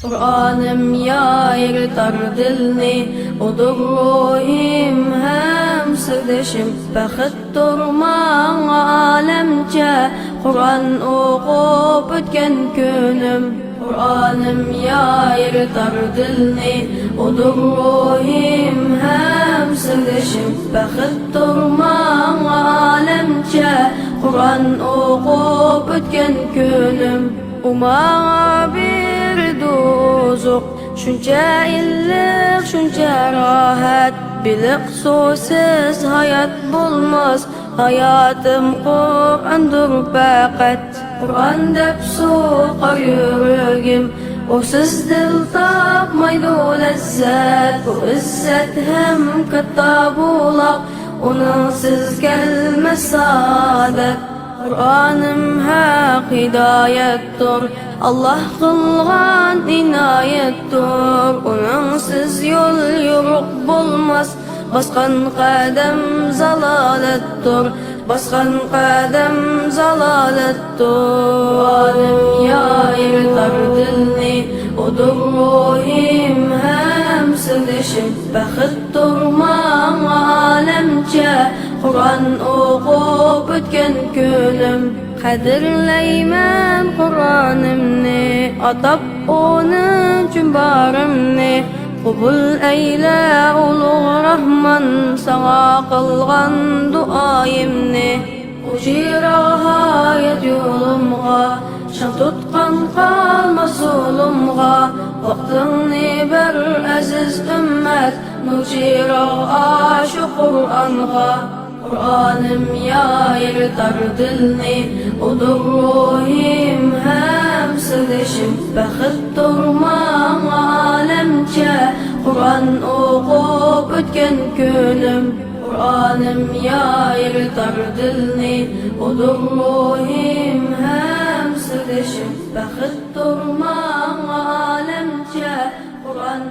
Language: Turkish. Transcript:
Kur'an'ım yayırtar dilni, odur ruhim hem sırdaşım. Bəxit durman alemce, Kur'an okup ötken günüm. Kur'an'ım yayırtar dilni, odur ruhim hem sırdaşım. Bəxit durman alemce, Kur'an okup ötken günüm. Umağa bir dozuk, şunca illik, şunca rahat. Bilik susuz hayat bulmaz, hayatım Kur'an'dır fakat. Kur'an dep soğukar yüreğim, o siz dil tapmaydı lezzet. Bu izzet hem katta bulak, onun siz gelmez saadet. Kur'an'ım hak hidayettir, Allah kılgan inayettir. Onunsiz yol yürük bulmaz, baskan kadem zalalettir, baskan kadem zalalettir. Kur'an'ım yayırtar dilni, odur ruhim hem sırdaşım. Bəxit durman alemce, Kur'an okup ötken günüm. Kadirleymen Kur'an'ımni, atab onun cümbarımni. Kubul eyle ulu Rahman, sana kılgan duayımni. Ucira hayat yolumga, şan tutkan kalmas olumga. Vaktini ber aziz ümmet, nucira aşı Kur'an'a. Kur'an'ım yayırtar dilni, odur ruhim hem sırdaşım. Bəxit durman alemce, Kur'an okup ötken günüm. Kur'an'ım yayırtar dilni, odur ruhim hem sırdaşım. Bəxit durman alemce, Kur'an